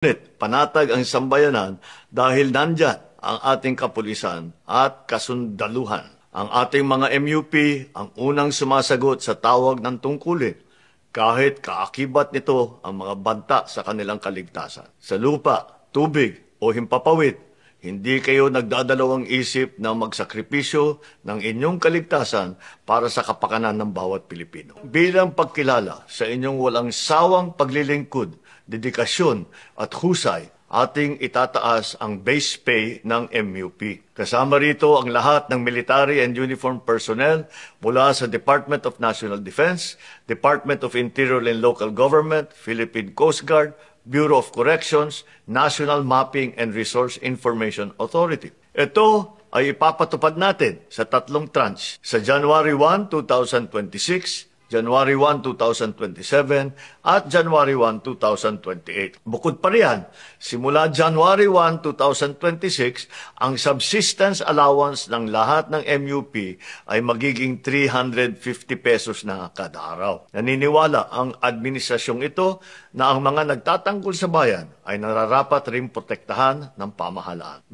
Ngunit panatag ang sambayanan dahil nandyan ang ating kapulisan at kasundaluhan. Ang ating mga MUP ang unang sumasagot sa tawag ng tungkulin kahit kaakibat nito ang mga banta sa kanilang kaligtasan. Sa lupa, tubig o himpapawid, hindi kayo nagdadalawang isip na magsakripisyo ng inyong kaligtasan para sa kapakanan ng bawat Pilipino. Bilang pagkilala sa inyong walang sawang paglilingkod, dedikasyon at husay, ating itataas ang base pay ng MUP. Kasama rito ang lahat ng military and uniformed personnel mula sa Department of National Defense, Department of Interior and Local Government, Philippine Coast Guard, Bureau of Corrections, National Mapping and Resource Information Authority. Ito ay ipapatupad natin sa tatlong tranche sa January 1, 2026, January 1, 2027 at January 1, 2028. Bukod pa riyan, simula January 1, 2026, ang subsistence allowance ng lahat ng MUP ay magiging 350 pesos na kada araw. Naniniwala ang administrasyong ito na ang mga nagtatanggol sa bayan ay nararapat ring protektahan ng pamahalaan.